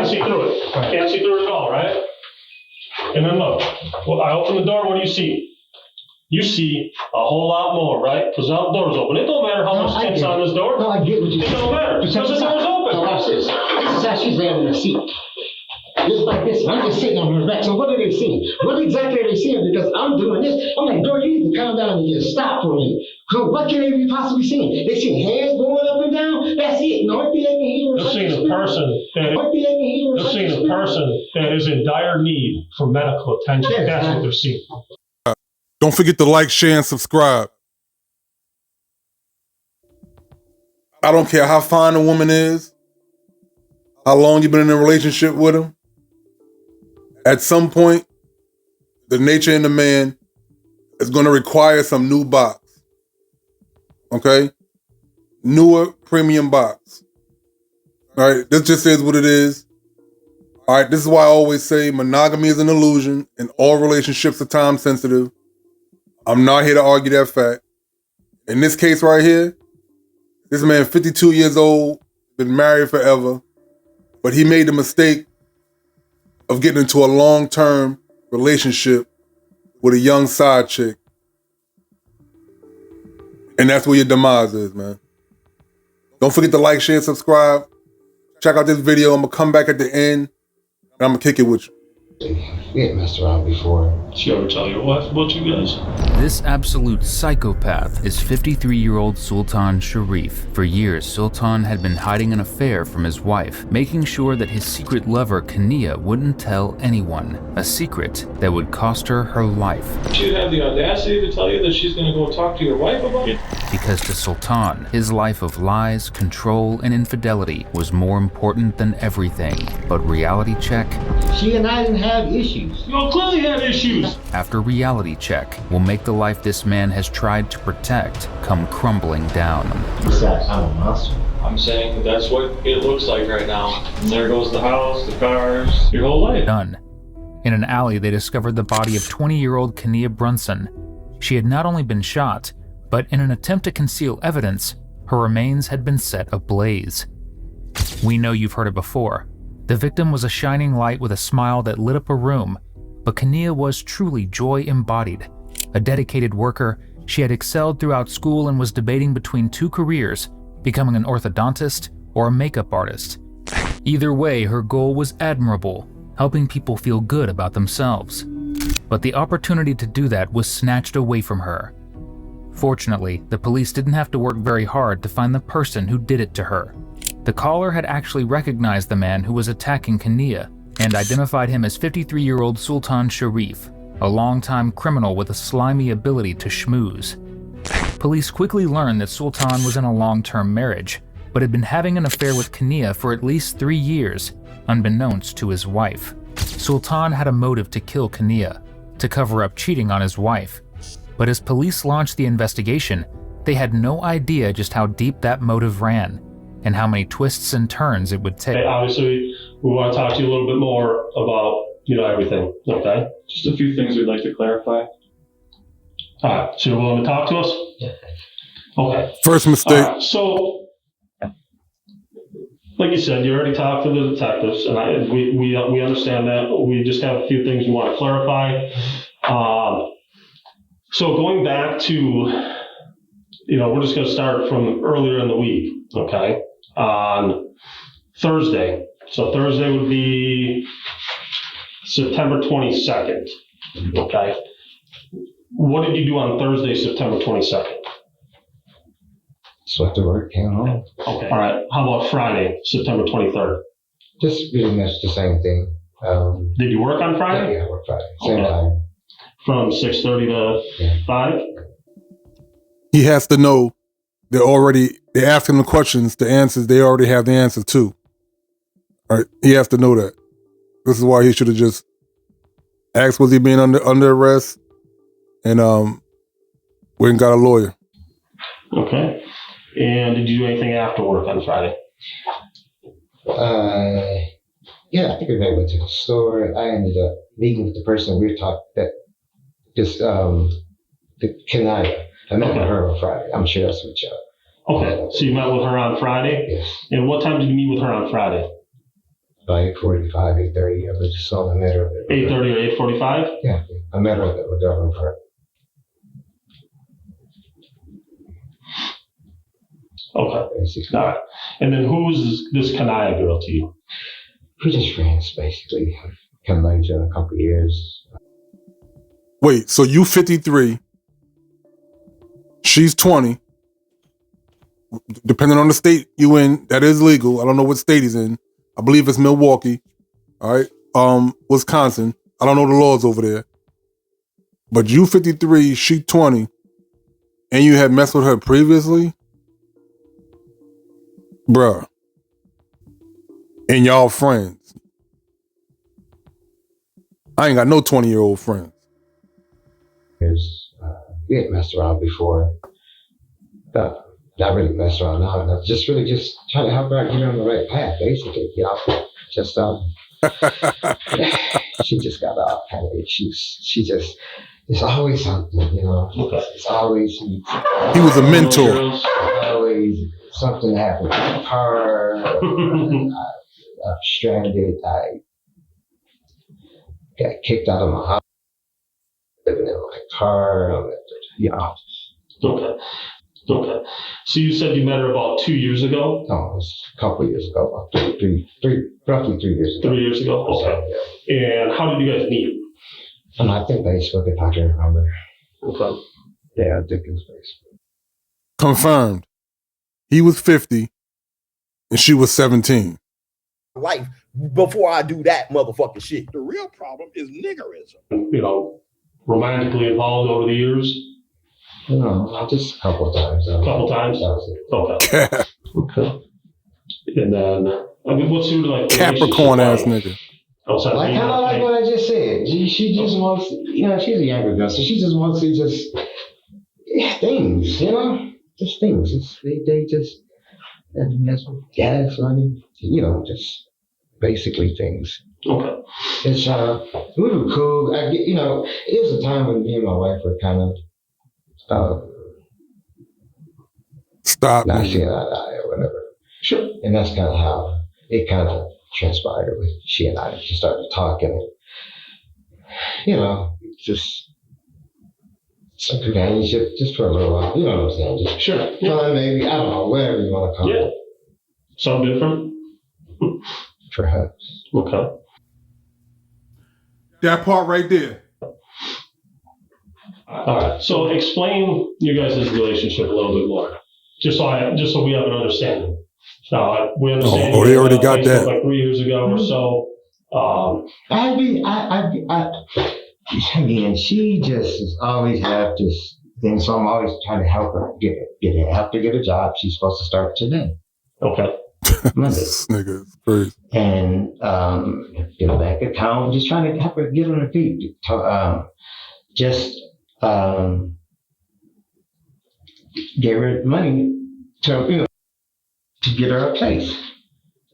can't see through it. Can't see through it at all, right? And then look, well, I open the door, what do you see? You see a whole lot more, right? Because the door's open. It don't matter how much tint's on this door. No, I get what you're saying. It don't matter, because the door's open. Now watch this. This is how she's laying in the seat. Just like this. I'm just sitting on her back. So what are they seeing? What exactly are they seeing? Because I'm doing this. I'm like, girl, you need to calm down and just stop for a minute. So what can they be possibly seeing? They seeing hands going up and down? That's it. No, it be like a They're seeing a person that is in dire need for medical attention. Yes, that's what they're seeing. Don't forget to like, share, and subscribe. I don't care how fine a woman is, how long you've been in a relationship with him. At some point, the nature in the man is going to require some new box. Okay? Newer premium box. All right? This just is what it is. All right? This is why I always say monogamy is an illusion and all relationships are time sensitive. I'm not here to argue that fact. In this case right here, this man 52 years old, been married forever, but he made the mistake of getting into a long-term relationship with a young side chick. And that's where your demise is, man. Don't forget to like, share, and subscribe. Check out this video. I'm going to come back at the end, and I'm going to kick it with you. We had messed around before. Did you ever tell your wife about you guys? This absolute psychopath is 53-year-old Sultan Sharif. For years, Sultan had been hiding an affair from his wife, making sure that his secret lover, Kania, wouldn't tell anyone. A secret that would cost her her life. She'd have the audacity to tell you that she's going to go talk to your wife about it? Because to Sultan, his life of lies, control, and infidelity was more important than everything. But reality check? She and I didn't have issues. You all clearly had issues. After reality check will make the life this man has tried to protect come crumbling down. Besides, I'm a monster. I'm saying that's what it looks like right now. And there goes the house, the cars, your whole life. Done. In an alley, they discovered the body of 20-year-old Kania Brunson. She had not only been shot, but in an attempt to conceal evidence, her remains had been set ablaze. We know you've heard it before. The victim was a shining light with a smile that lit up a room, but Kania was truly joy embodied. A dedicated worker, she had excelled throughout school and was debating between two careers, becoming an orthodontist or a makeup artist. Either way, her goal was admirable, helping people feel good about themselves. But the opportunity to do that was snatched away from her. Fortunately, the police didn't have to work very hard to find the person who did it to her. The caller had actually recognized the man who was attacking Kania and identified him as 53-year-old Sultan Sharif, a longtime criminal with a slimy ability to schmooze. Police quickly learned that Sultan was in a long-term marriage, but had been having an affair with Kania for at least 3 years, unbeknownst to his wife. Sultan had a motive to kill Kania, to cover up cheating on his wife. But as police launched the investigation, they had no idea just how deep that motive ran, and how many twists and turns it would take. Hey, obviously, we want to talk to you a little bit more about, everything, okay? Just a few things we'd like to clarify. All right, so you're willing to talk to us? Yeah. Okay. First mistake. So, like you said, you already talked to the detectives, and we understand that. We just have a few things we want to clarify. So going back to, we're just going to start from earlier in the week, okay? On Thursday. So Thursday would be September 22nd, okay? What did you do on Thursday, September 22nd? So after work, came home. Okay. All right. How about Friday, September 23rd? Just pretty much the same thing. Did you work on Friday? Yeah, I work Friday. Same time. From 6:30 to 5? He has to know they ask him the questions, the answers, they already have the answers too. All right, he has to know that. This is why he should have just asked, was he being under arrest? And went and got a lawyer. Okay. And did you do anything after work on Friday? Yeah, I think I went to the store. I ended up meeting with the person we were talking the Kanaya. I met with her on Friday. I'm sure that's what y'all. Okay, so you met with her on Friday? Yes. And what time did you meet with her on Friday? By 8:45, 8:30, I was just on the middle of it. 8:30 or 8:45? Yeah, I met her at the government park. Okay. Basically. All right. And then who's this Kanaya girl to you? We're just friends, basically. Kind of like each other a couple of years. Wait, so you 53, she's 20. Depending on the state you in, that is legal. I don't know what state he's in. I believe it's Milwaukee. All right. Wisconsin. I don't know the laws over there. But you 53, she 20, and you had messed with her previously? Bruh. And y'all friends. I ain't got no 20-year-old friends. We had messed around before. Not really messed around now. And I just really just trying to help her out get her on the right path, basically. You know, just she just got off kind of. She just. It's always something, you know. It's always. He was a mentor. Always something happened. Her, I'm stranded. I got kicked out of my house. Living in my car. You know. Okay. Okay. So you said you met her about 2 years ago? No, it was a couple of years ago. About roughly 3 years ago. 3 years ago? Okay. And how did you guys meet? I think Facebook, if I can remember. Okay. Yeah, I think it was Facebook. Confirmed. He was 50 and she was 17. Life before I do that motherfucking shit. The real problem is niggerism. You know, romantically involved over the years? No, just a couple of times. A couple times? That was it. Okay. Okay. And then, I mean, what's your like Capricorn ass nigga. Outside Like kind of like what I just said. She just wants, you know, she's a younger girl, so she just wants to just things, you know, just things. They just that's gas money, you know, just basically things. Okay. It's we were cool. You know, it was a time when me and my wife were kind of Stop. not seeing eye to eye or whatever. Sure. And that's kind of how it kind of transpired with she and I. She started talking, you know, just some companionship just for a little while. You know what I'm saying? Just Sure. fun, maybe. I don't know, whatever you want to call it. Something different? Perhaps. Okay. That part right there. All right. So explain you guys' relationship a little bit more, just so we have an understanding. We understand. Oh, they already got that. Like 3 years ago or so. Again, she just is always have this thing, so I'm always trying to help her help her get a job. She's supposed to start today. Okay. Monday. This nigga is crazy. And get a bank account, just trying to help her get on her feet. Give her money to get her a place.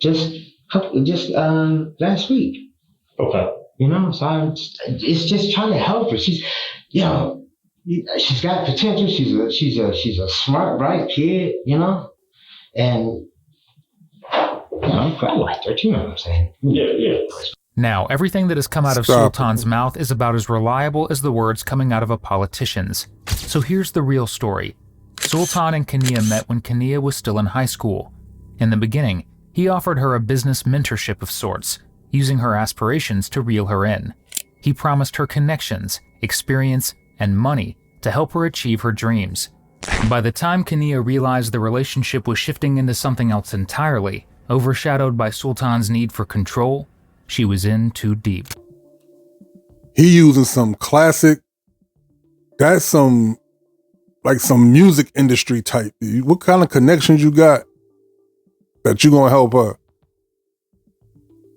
Just last week. Okay. You know, so it's just trying to help her. She's, you know, she's got potential. She's a smart, bright kid. You know, and you know, I liked her. You know what I'm saying? Yeah. Now, everything that has come out of Sultan's mouth is about as reliable as the words coming out of a politician's. So here's the real story. Sultan and Kania met when Kania was still in high school. In the beginning, he offered her a business mentorship of sorts, using her aspirations to reel her in. He promised her connections, experience, and money to help her achieve her dreams. By the time Kania realized the relationship was shifting into something else entirely, overshadowed by Sultan's need for control, she was in too deep. He using some classic, that's some music industry type. What kind of connections you got that you gonna help her?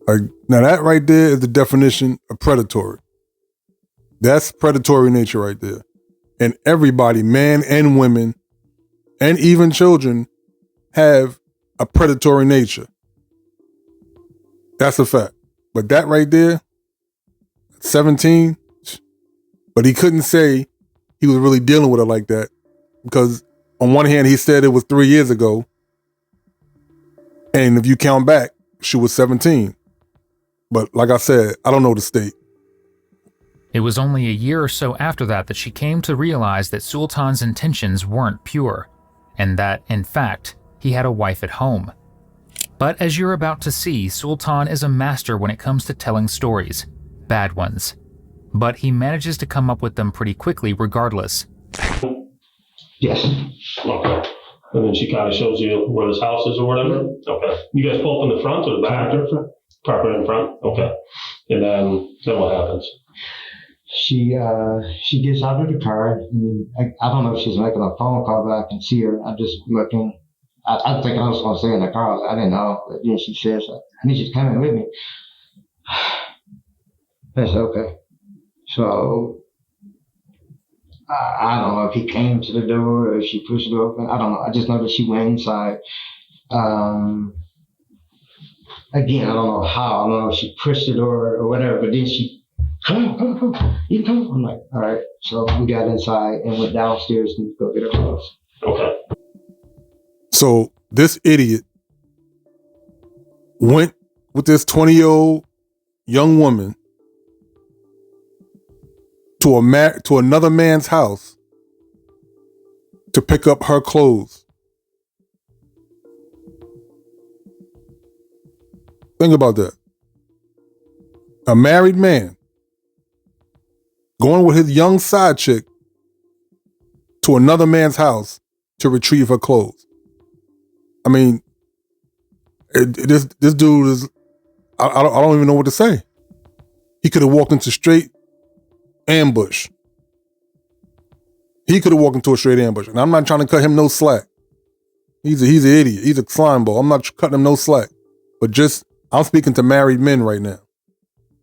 Like, now that right there is the definition of predatory. That's predatory nature right there. And everybody, man and women, and even children, have a predatory nature. That's a fact. But that right there, 17, but he couldn't say he was really dealing with her like that, because on one hand, he said it was 3 years ago. And if you count back, she was 17. But like I said, I don't know the state. It was only a year or so after that she came to realize that Sultan's intentions weren't pure, and that, in fact, he had a wife at home. But as you're about to see, Sultan is a master when it comes to telling stories, bad ones. But he manages to come up with them pretty quickly regardless. Yes. Okay. And then she kind of shows you where this house is or whatever? Okay. You guys pull up in the front or the back? Park right in front? Okay. And then what happens? She gets out of the car. And I don't know if she's making a phone call, but I can see her. I'm just looking. I think I was going to stay in the car. I didn't know. But then she says, I need you to come in with me. I said, okay. So I don't know if he came to the door or if she pushed it open. I don't know. I just know that she went inside. Again, I don't know how. I don't know if she pushed the door or whatever, but then she, come on. You can come. I'm like, all right. So we got inside and went downstairs and go get her clothes. Okay. So this idiot went with this 20-year-old young woman to another man's house to pick up her clothes. Think about that. A married man going with his young side chick to another man's house to retrieve her clothes. I mean, this dude is, I don't even know what to say. He could have walked into straight ambush. He could have walked into a straight ambush. And I'm not trying to cut him no slack. He's an idiot. He's a slime ball. I'm not cutting him no slack. But I'm speaking to married men right now.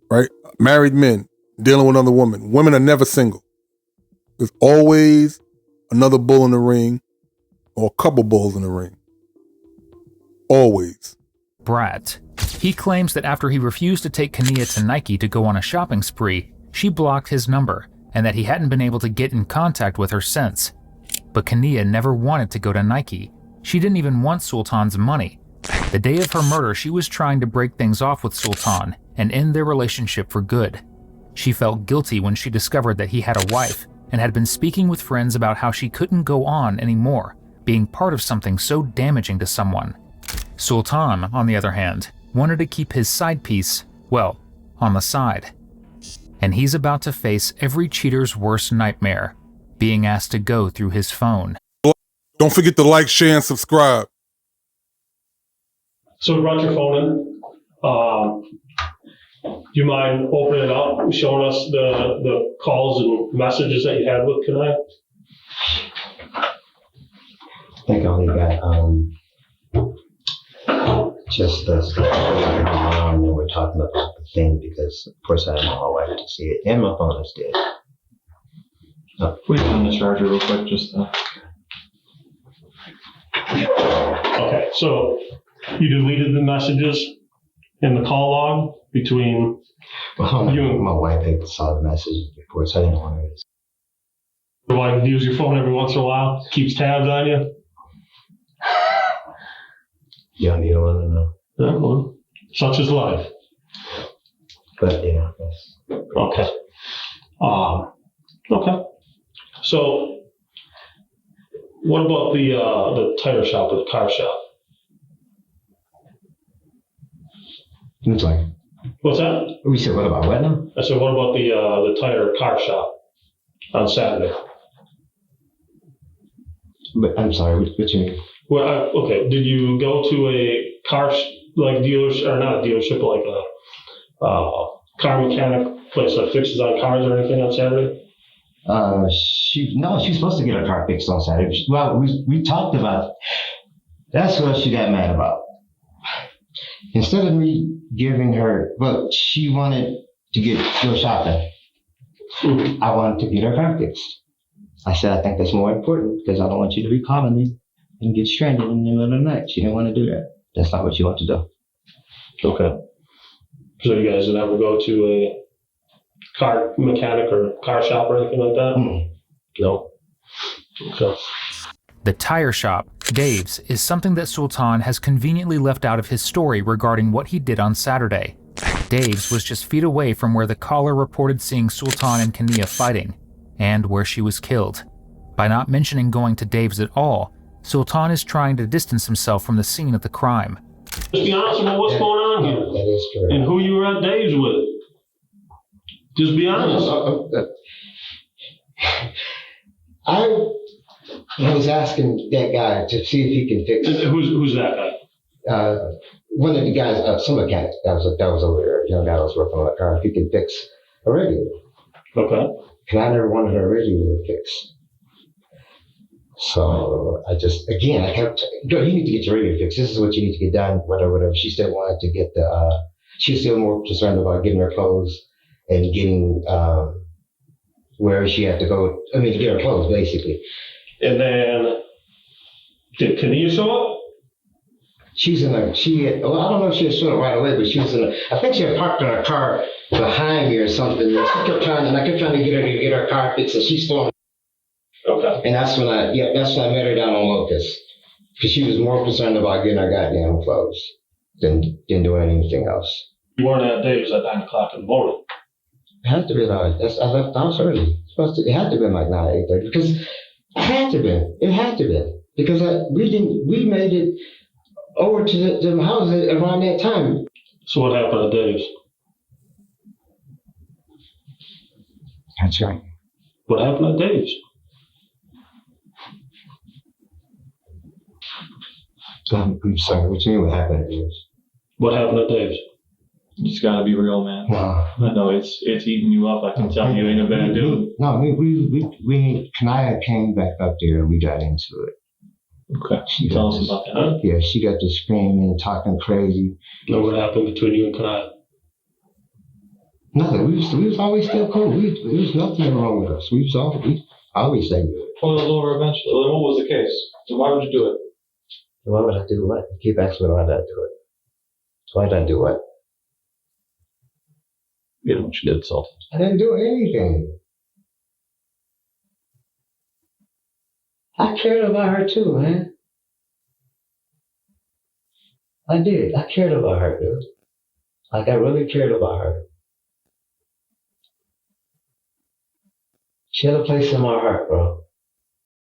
Right? Married men dealing with another woman. Women are never single. There's always another bull in the ring or a couple bulls in the ring. Always. Brat. He claims that after he refused to take Kania to Nike to go on a shopping spree, she blocked his number, and that he hadn't been able to get in contact with her since. But Kania never wanted to go to Nike. She didn't even want Sultan's money. The day of her murder, she was trying to break things off with Sultan and end their relationship for good. She felt guilty when she discovered that he had a wife and had been speaking with friends about how she couldn't go on anymore, being part of something so damaging to someone. Sultan, on the other hand, wanted to keep his side piece, well, on the side. And he's about to face every cheater's worst nightmare, being asked to go through his phone. Don't forget to like, share, and subscribe. So we brought your phone in. Do you mind opening it up and showing us the calls and messages that you had with Kanai? I think I only got just the stuff that and then we're talking about the thing because of course I had my whole wife to see it and my phone is dead. Please on the charger real quick, just Okay, so you deleted the messages in the call log between you and my wife had saw the message before, so I didn't want to. the wife views your phone every once in a while, keeps tabs on you. You don't need to want to know. Yeah, well, such is life. But yeah, that's Okay. Okay. So, what about the tire shop or the car shop? it's like What's that? we said what about what now? I said, what about the tire car shop on Saturday? But I'm sorry, what you mean? Well, okay. Did you go to a car dealership, or not a dealership, like a car mechanic place that fixes on cars or anything on Saturday? She's supposed to get her car fixed on Saturday. Well, we talked about it. That's what she got mad about. Instead of me giving her, well, she wanted to go shopping. Mm-hmm. I wanted to get her car fixed. I said, I think that's more important because I don't want you to be calling me and get stranded in the middle of the night. She didn't want to do that. That's not what she wanted to do. Okay. So you guys didn't ever go to a car mechanic or car shop or anything like that? Mm. No. Okay. The tire shop, Dave's, is something that Sultan has conveniently left out of his story regarding what he did on Saturday. Dave's was just feet away from where the caller reported seeing Sultan and Kania fighting, and where she was killed. By not mentioning going to Dave's at all, Sultan is trying to distance himself from the scene of the crime. Just be honest about what's going on here. That is correct. And who you were at Dave's with. Just be honest. I was asking that guy to see if he can fix it. Who's that guy? One of the guys, some mechanic that was over there, young guy was working on the car, if he could fix a radiator. Okay. And I never wanted a radiator fixed. So I kept, girl, you need to get your radiator fixed. This is what you need to get done, whatever. She still wanted to get she was still more concerned about getting her clothes and getting where she had to go, to get her clothes, basically. And then, did Kania show up? I don't know if she was showing right away, but she was I think she had parked her car behind me or something. I kept trying to get her car fixed, and she stormed. Okay. And that's when I met her down on Locust. Because she was more concerned about getting her goddamn clothes than doing anything else. You weren't at Dave's at 9 o'clock in the morning. It had to be like, I left the house early. It had to be like 9, 8:30. Because it had to be. Because we made it over to the house around that time. So what happened at Dave's? That's right. What happened at Dave's? I'm sorry, what you mean what happened at Dave's? What happened at Dave's? You just gotta be real, man. No. I know it's eating you up. I can tell you ain't a bad dude. No, we Kanaya came back up there and we got into it. Okay. Tell us about that. Huh? Yeah, she got to screaming and talking crazy. Know what happened between you and Kanaya? Nothing. We was always still cool. There was nothing wrong with us. We always say good. Well, it was over eventually. Well, then what was the case? So why would you do it? Why would I do what? You keep asking me why did I do it. Why did I do what? You know what you did, Sultan. I didn't do anything. I cared about her too, man. I did. I cared about her, dude. Like, I really cared about her. She had a place in my heart, bro.